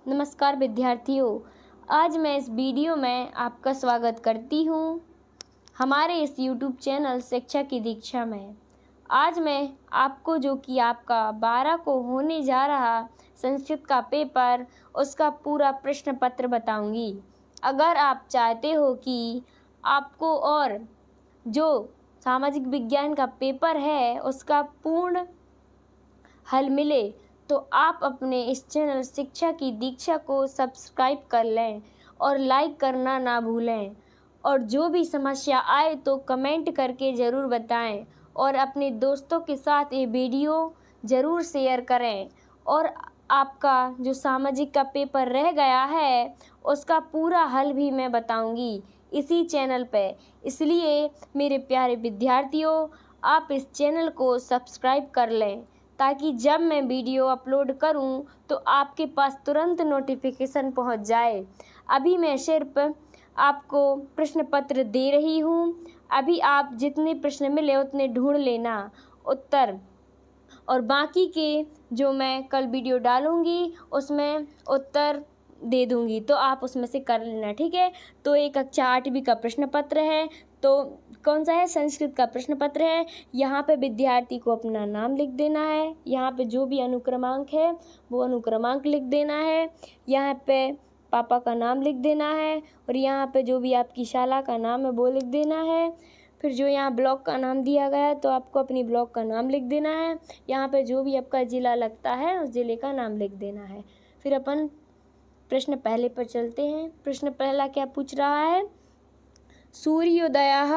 नमस्कार विद्यार्थियों, आज मैं इस वीडियो में आपका स्वागत करती हूँ हमारे इस YouTube चैनल शिक्षा की दीक्षा में। आज मैं आपको जो कि आपका 12 को होने जा रहा संस्कृत का पेपर, उसका पूरा प्रश्न पत्र बताऊँगी। अगर आप चाहते हो कि आपको और जो सामाजिक विज्ञान का पेपर है उसका पूर्ण हल मिले तो आप अपने इस चैनल शिक्षा की दीक्षा को सब्सक्राइब कर लें और लाइक करना ना भूलें। और जो भी समस्या आए तो कमेंट करके ज़रूर बताएं और अपने दोस्तों के साथ ये वीडियो ज़रूर शेयर करें। और आपका जो सामाजिक का पेपर रह गया है उसका पूरा हल भी मैं बताऊंगी इसी चैनल पे। इसलिए मेरे प्यारे विद्यार्थियों, आप इस चैनल को सब्सक्राइब कर लें ताकि जब मैं वीडियो अपलोड करूं तो आपके पास तुरंत नोटिफिकेशन पहुंच जाए। अभी मैं सिर्फ आपको प्रश्न पत्र दे रही हूं। अभी आप जितने प्रश्न मिले उतने ढूंढ लेना उत्तर, और बाकी के जो मैं कल वीडियो डालूंगी उसमें उत्तर दे दूंगी, तो आप उसमें से कर लेना, ठीक है। तो एक कक्षा 8वीं का प्रश्न पत्र है। तो कौन सा है? संस्कृत का प्रश्न पत्र है। यहाँ पे विद्यार्थी को अपना नाम लिख देना है। यहाँ पे जो भी अनुक्रमांक है वो अनुक्रमांक लिख देना है। यहाँ पे पापा का नाम लिख देना है और यहाँ पे जो भी आपकी शाला का नाम है वो लिख देना है। फिर जो यहाँ ब्लॉक का नाम दिया गया है तो आपको अपनी ब्लॉक का नाम लिख देना है। यहाँ पे जो भी आपका ज़िला लगता है उस ज़िले का नाम लिख देना है। फिर अपन प्रश्न पहले पर चलते हैं। प्रश्न पहला क्या पूछ रहा है? सूर्योदयः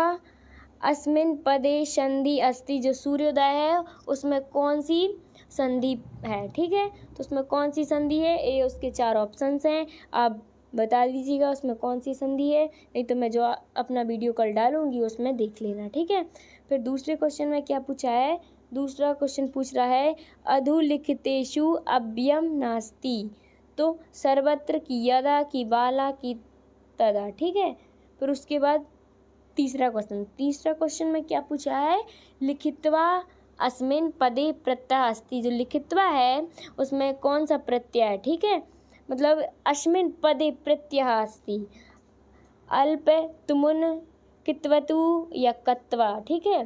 अस्मिन् पदे संधि अस्ति। जो सूर्योदय है उसमें कौन सी संधि है, ठीक है। तो उसमें कौन सी संधि है? ये उसके 4 ऑप्शंस हैं, आप बता दीजिएगा उसमें कौन सी संधि है, नहीं तो मैं जो अपना वीडियो कल डालूंगी उसमें देख लेना, ठीक है। फिर दूसरे क्वेश्चन में क्या पूछा है? दूसरा क्वेश्चन पूछ रहा है अधुलिखितेषु अव्ययम नास्ति। तो सर्वत्र की, यदा की, बाला की, तदा, ठीक है। फिर उसके बाद तीसरा क्वेश्चन में क्या पूछा है? लिखित्वा अस्मिन् पदे प्रत्यय अस्ति। जो लिखित्वा है उसमें कौन सा प्रत्यय है, ठीक है। मतलब अस्मिन् पदे प्रत्यय अस्ति। अल्प, तुमुन, कित्वतु या कत्वा, ठीक है।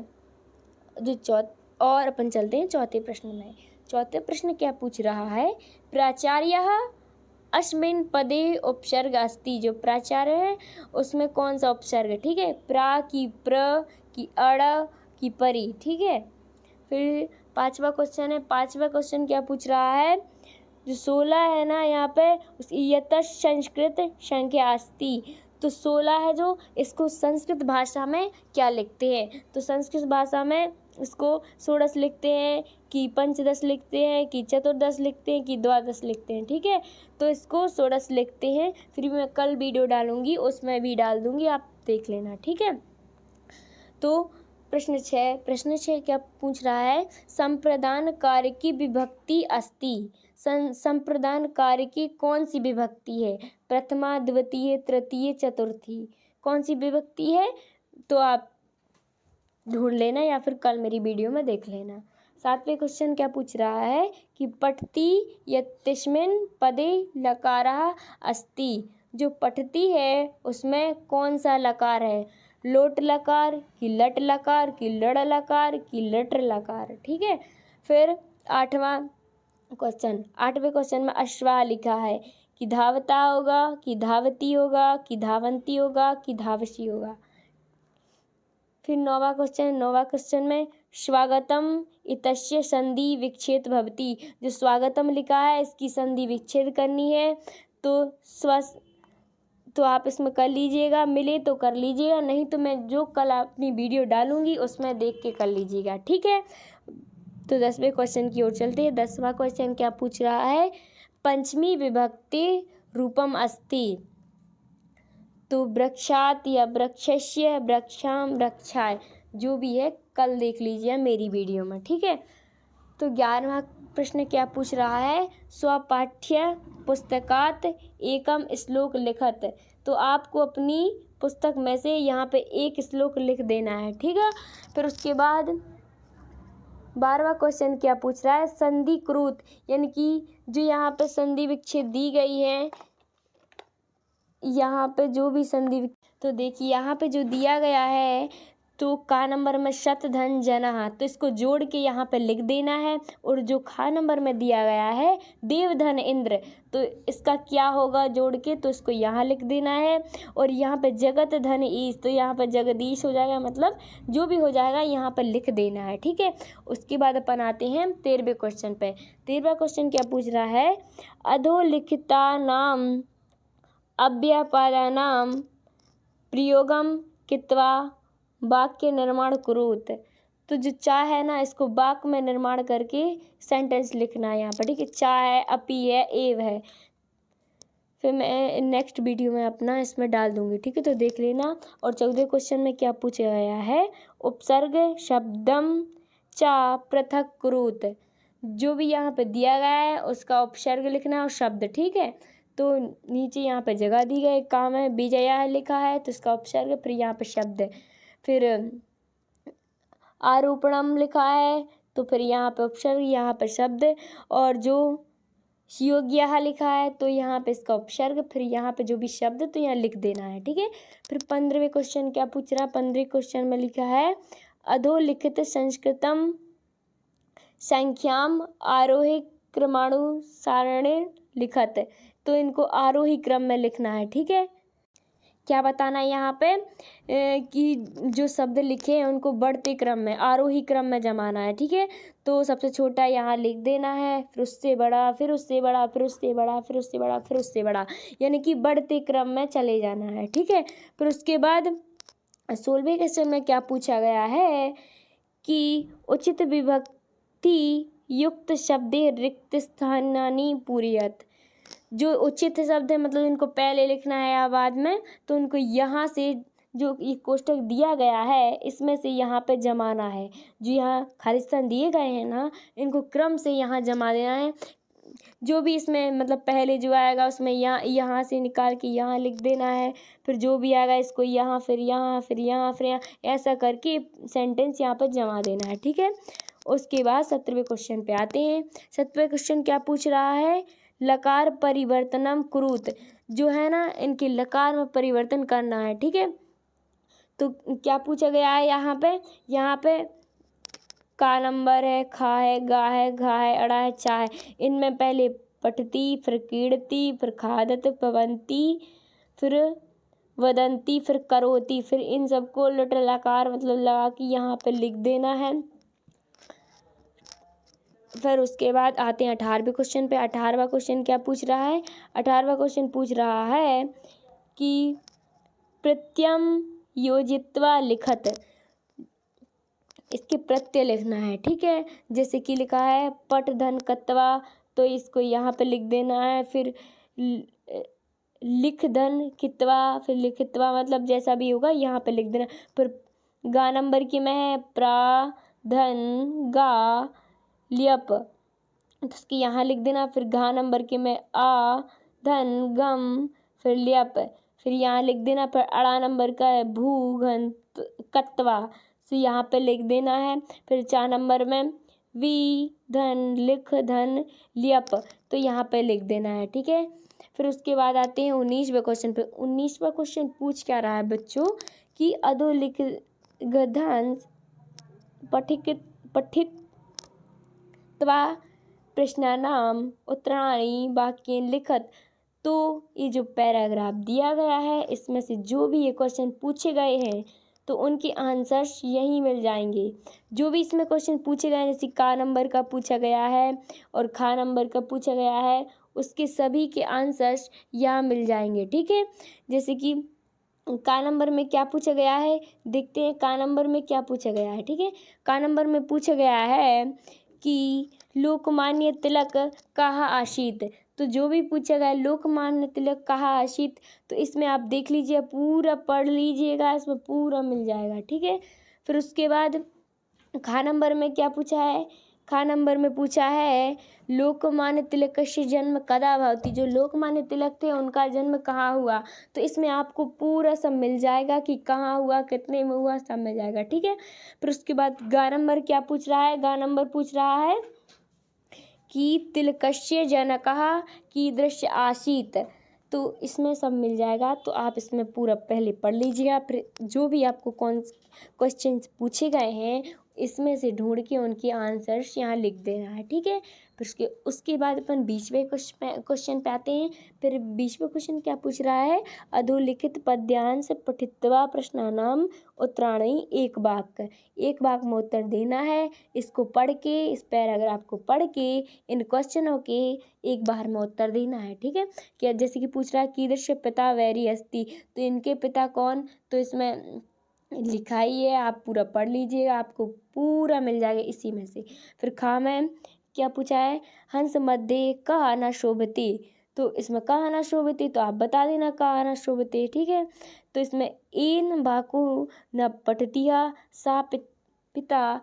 और अपन चलते हैं चौथे प्रश्न में। चौथे प्रश्न क्या पूछ रहा है? प्राचार्यः अस्मिन् पदे उपसर्ग अस्ति। जो प्राचार्य है उसमें कौन सा उपसर्ग है, ठीक है। प्रा की, प्र की, अड़ की, परी, ठीक है। फिर पांचवा क्वेश्चन है। पांचवा क्वेश्चन क्या पूछ रहा है? जो 16 है ना यहाँ पे, उसकी यतः संस्कृत संख्या अस्ति। तो 16 है जो, इसको संस्कृत भाषा में क्या लिखते हैं? तो संस्कृत भाषा में इसको षोडश लिखते हैं कि पंचदश लिखते हैं कि चतुर्दश लिखते हैं कि द्वादश लिखते हैं, ठीक है। तो इसको षोडश लिखते हैं। फिर मैं कल वीडियो डालूंगी उसमें भी डाल दूंगी, आप देख लेना, ठीक है। तो प्रश्न 6 क्या पूछ रहा है? संप्रदान कार्य की विभक्ति अस्ति। संप्रदान कार्य की कौन सी विभक्ति है? प्रथमा, द्वितीय, तृतीय, चतुर्थी, कौन सी विभक्ति है? तो आप ढूंढ लेना या फिर कल मेरी वीडियो में देख लेना। 7वें क्वेश्चन क्या पूछ रहा है कि पठति यस्मिन् पदे लकारः अस्ति। जो पठती है उसमें कौन सा लकार है? लोट लकार कि लट लकार कि लड़ लकार कि लट लकार, ठीक है। फिर 8वें क्वेश्चन में अश्वा लिखा है कि धावता होगा कि धावती होगा कि धावंती होगा कि धावसी होगा। फिर 9वां क्वेश्चन में स्वागतम इत्यस्य संधि विच्छेद भवति। जो स्वागतम लिखा है इसकी संधि विच्छेद करनी है। तो आप इसमें कर लीजिएगा, मिले तो कर लीजिएगा, नहीं तो मैं जो कल अपनी वीडियो डालूंगी उसमें देख के कर लीजिएगा, ठीक है। तो 10वें क्वेश्चन की ओर चलते हैं। 10वां क्वेश्चन क्या पूछ रहा है? पंचमी विभक्ति रूपम अस्ति। तो वृक्षात या वृक्षस्य, वृक्षाम, वृक्षाय, जो भी है कल देख लीजिए मेरी वीडियो में, ठीक है। तो 11वां प्रश्न क्या पूछ रहा है? स्वपाठ्य पुस्तकात एकम श्लोक लिखत। तो आपको अपनी पुस्तक में से यहाँ पे एक श्लोक लिख देना है, ठीक है। फिर उसके बाद 12वां क्वेश्चन क्या पूछ रहा है, संधि क्रुत यानी कि जो यहाँ पे संधि विच्छेद दी गई है, यहाँ पे जो भी संधि, तो देखिए यहाँ पे जो दिया गया है तो का नंबर में शतधन जनः, तो इसको जोड़ के यहाँ पे लिख देना है। और जो खा नंबर में दिया गया है देवधन इंद्र, तो इसका क्या होगा जोड़ के, तो इसको यहाँ लिख देना है। और यहाँ पे जगत धन ईश, तो यहाँ पे जगदीश हो जाएगा, मतलब जो भी हो जाएगा यहाँ पर लिख देना है, ठीक है। उसके बाद अपन आते हैं 13वें क्वेश्चन पे। 13वां क्वेश्चन क्या पूछ रहा है, अधोलिखिता नाम अव्यापादानाम प्रयोगम कृत्वा वाक्य निर्माण कुरुत, तो जो चा है ना, इसको वाक्य में निर्माण करके सेंटेंस लिखना है यहाँ पर, ठीक है। चा है, अपी है, एव है, फिर मैं नेक्स्ट वीडियो में अपना इसमें डाल दूंगी, ठीक है, तो देख लेना। और 14वें क्वेश्चन में क्या पूछा गया है, उपसर्ग शब्दम चा पृथक कुरुत, जो भी यहाँ पे दिया गया है उसका उपसर्ग लिखना है और शब्द, ठीक है। तो नीचे यहाँ पे जगह दी गई, काम है विजया लिखा है तो इसका उपसर्ग, फिर यहाँ पे शब्द, फिर आरोपणम लिखा है तो फिर यहाँ पे उपसर्ग, यहाँ पे शब्द, और जो योग्य लिखा है तो यहाँ पे इसका उपसर्ग, फिर यहाँ पे जो भी शब्द तो यहाँ लिख देना है, ठीक है। फिर 15वें क्वेश्चन क्या पूछ रहा है, 15वें क्वेश्चन में लिखा है अधोलिखित संस्कृतम संख्याम आरोही क्रमानुसारणे लिखत, तो इनको आरोही क्रम में लिखना है, ठीक है। क्या बताना है यहाँ पे कि जो शब्द लिखे हैं उनको बढ़ते क्रम में, आरोही क्रम में जमाना है, ठीक है। तो सबसे छोटा यहाँ लिख देना है, फिर उससे बड़ा, फिर उससे बड़ा, फिर उससे बड़ा, फिर उससे बड़ा, फिर उससे बड़ा, यानी कि बढ़ते क्रम में चले जाना है, ठीक है। फिर उसके बाद 16वें क्वेश्चन में क्या पूछा गया है कि उचित विभक्ति युक्त शब्दे रिक्त स्थानानि पूरयत, जो उचित शब्द है मतलब इनको पहले लिखना है या बाद में, तो उनको यहाँ से जो ये कोष्टक दिया गया है इसमें से यहाँ पे जमाना है। जो यहाँ खाली स्थान दिए गए हैं ना, इनको क्रम से यहाँ जमा देना है। जो भी इसमें मतलब पहले जो आएगा उसमें यहाँ से निकाल के यहाँ लिख देना है, फिर जो भी आएगा इसको यहाँ, फिर यहाँ, फिर यहाँ, फिर यहाँ, ऐसा करके सेंटेंस यहाँ पर जमा देना है, ठीक है। उसके बाद 17वें क्वेश्चन पे आते हैं। 17वें क्वेश्चन क्या पूछ रहा है, लकार परिवर्तनम कुरुत, जो है ना इनके लकार में परिवर्तन करना है, ठीक है। तो क्या पूछा गया है यहाँ पे का नंबर है, खा है, गा है, घा है, अड़ा है, चा है, इनमें पहले पठती, फिर कीड़ती, फिर खादत, पवंती, फिर वदंती, फिर करोती, फिर इन सबको लिटिल आकार मतलब लगा के यहाँ पे लिख देना है। फिर उसके बाद आते हैं 18वें क्वेश्चन पे। 18वां क्वेश्चन क्या पूछ रहा है, 18वां क्वेश्चन पूछ रहा है कि प्रत्यम योजित्वा लिखत, इसके प्रत्यय लिखना है, ठीक है। जैसे कि लिखा है पट धन कत्वा, तो इसको यहाँ पे लिख देना है। फिर लिख धन कितवा, फिर लिखित्वा, मतलब जैसा भी होगा यहाँ पे लिख देना। फिर गा नंबर की में है प्रा धन गा लियप, तो उसकी यहाँ लिख देना। फिर घा नंबर के में आ धन गम, फिर लियप, फिर यहाँ लिख देना। फिर अड़ा नंबर का है भू घन कत्वा, तो यहाँ पे लिख देना है। फिर 4 नंबर में वी धन लिख धन लियप, तो यहाँ पे लिख देना है, ठीक है। फिर उसके बाद आते हैं 19वें क्वेश्चन पे। 19वां क्वेश्चन पूछ क्या रहा है बच्चों कि अधोलिखित पठित प्रश्नानाम उत्तराणि वाक्य लिखत, तो ये जो पैराग्राफ दिया गया है इसमें से जो भी ये क्वेश्चन पूछे गए हैं तो उनके आंसर्स यहीं मिल जाएंगे। जो भी इसमें क्वेश्चन पूछे गए हैं, जैसे का नंबर का पूछा गया है और खा नंबर का पूछा गया है, उसके सभी के आंसर्स यहाँ मिल जाएंगे, ठीक है। जैसे कि का नंबर में क्या पूछा गया है, देखते हैं का नंबर में क्या पूछा गया है, ठीक है। का नंबर में पूछा गया है कि लोकमान्य तिलक कहाँ आशित, तो जो भी पूछा गया लोकमान्य तिलक कहाँ आशित, तो इसमें आप देख लीजिए, पूरा पढ़ लीजिएगा, इसमें पूरा मिल जाएगा, ठीक है। फिर उसके बाद खा नंबर में क्या पूछा है खा नंबर में पूछा है लोकमान्य तिलक का जन्म कदा भवति। जो लोकमान्य तिलक थे उनका जन्म कहाँ हुआ, तो इसमें आपको पूरा सब मिल जाएगा कि कहाँ हुआ, कितने में हुआ, सब मिल जाएगा। ठीक है, फिर उसके बाद गा नंबर क्या पूछ रहा है, गा नंबर पूछ रहा है कि तिलकस्य जनकः कीदृश आसीत्। तो इसमें सब मिल जाएगा, तो आप इसमें पूरा पहले पढ़ लीजिएगा, फिर जो भी आपको कौन क्वेश्चन पूछे गए हैं इसमें से ढूंढ के उनके आंसर्स यहाँ लिख देना है। ठीक है, फिर उसके बाद अपन 20वें क्वेश्चन पे आते हैं। फिर 20वें क्वेश्चन क्या पूछ रहा है, अधोलिखित पद्यांश पठित्वा प्रश्नानाम उत्तराणि एक वाक्य। एक वाक्य में उत्तर देना है। इसको पढ़ के, इस पैराग्राफ को पढ़ के इन क्वेश्चनों के एक बार में उत्तर देना है। ठीक है, क्या जैसे कि पूछ रहा है कीदृश पिता वैरी अस्ति, तो इनके पिता कौन, तो इसमें लिखा ही है, आप पूरा पढ़ लीजिएगा, आपको पूरा मिल जाएगा इसी में से। फिर खा में क्या पूछा है, हंस मध्य कहा न शोभते, तो इसमें कहा न शोभते तो आप बता देना कहा न शोभते। ठीक है, तो इसमें एन बाकु न पठतिया सा पिता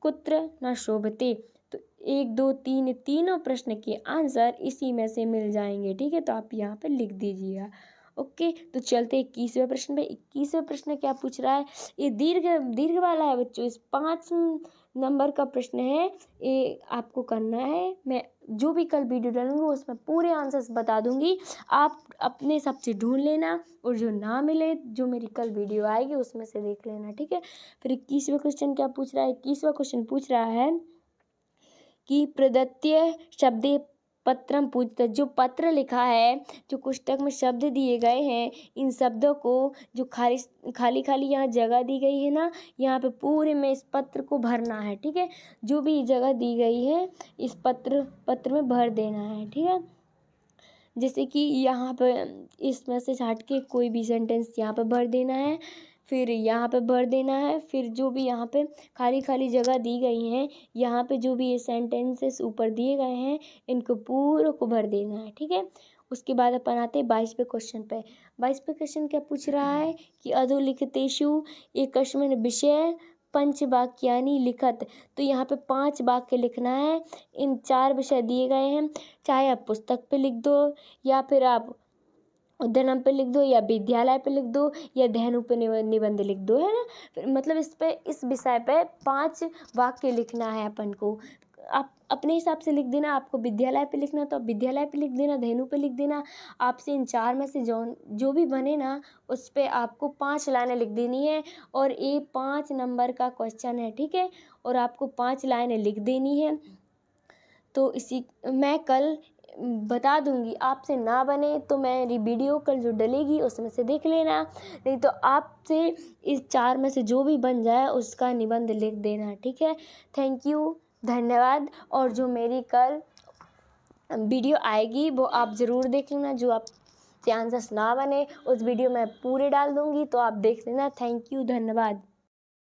कुत्र न शोभते, तो 1 2 3 तीनों प्रश्न के आंसर इसी में से मिल जाएंगे। ठीक है, तो आप यहाँ पे लिख दीजिएगा। ओके, तो चलते 21वें प्रश्न पे। 21वें प्रश्न क्या पूछ रहा है, ये दीर्घ वाला है बच्चों, इस 5 नंबर का प्रश्न है, ये आपको करना है। मैं जो भी कल वीडियो डालूंगी उसमें पूरे आंसर्स बता दूंगी, आप अपने हिसाब से ढूंढ लेना, और जो ना मिले जो मेरी कल वीडियो आएगी उसमें से देख लेना। ठीक है, फिर 21वें क्वेश्चन क्या पूछ रहा है, 21वां क्वेश्चन पूछ रहा है कि प्रदत्त शब्दे पत्रम पूछता, जो पत्र लिखा है, जो पुस्तक में शब्द दिए गए हैं, इन शब्दों को जो खाली खाली यहाँ जगह दी गई है ना, यहाँ पे पूरे में इस पत्र को भरना है। ठीक है, जो भी जगह दी गई है इस पत्र में भर देना है। ठीक है, जैसे कि यहाँ पे इसमें से हट के कोई भी सेंटेंस यहाँ पे भर देना है, फिर यहाँ पे भर देना है, फिर जो भी यहाँ पे खाली खाली जगह दी गई हैं, यहाँ पे जो भी ये सेंटेंसेस ऊपर दिए गए हैं इनको पूरों को भर देना है। ठीक है, उसके बाद अपन आते हैं 22वें क्वेश्चन पे। 22वें क्वेश्चन क्या पूछ रहा है कि अधोलिखितेषु एकस्मिन् विषय पंचवाक्यानि लिखत, तो यहाँ पे 5 वाक्य लिखना है। इन 4 विषय दिए गए हैं, चाहे आप पुस्तक पे लिख दो, या फिर आप उद्यान पे लिख दो, या विद्यालय पे लिख दो, या धेनु पे निबंध लिख दो, है ना। फिर मतलब इस विषय पे 5 वाक्य लिखना है अपन को। आप अपने हिसाब से लिख देना, आपको विद्यालय पे लिखना तो आप विद्यालय पे लिख देना, धेनु पे लिख देना। आपसे इन 4 में से जो भी बने ना उस पे आपको 5 लाइनें लिख देनी है, और ये 5 नंबर का क्वेश्चन है। ठीक है, और आपको 5 लाइनें लिख देनी है। तो इसी मैं कल बता दूंगी, आपसे ना बने तो मेरी वीडियो कल जो डलेगी उसमें से देख लेना, नहीं तो आपसे इस 4 में से जो भी बन जाए उसका निबंध लिख देना। ठीक है, थैंक यू, धन्यवाद। और जो मेरी कल वीडियो आएगी वो आप ज़रूर देख लेना, जो आप आंसर्स ना बने उस वीडियो में पूरे डाल दूंगी, तो आप देख लेना। थैंक यू, धन्यवाद।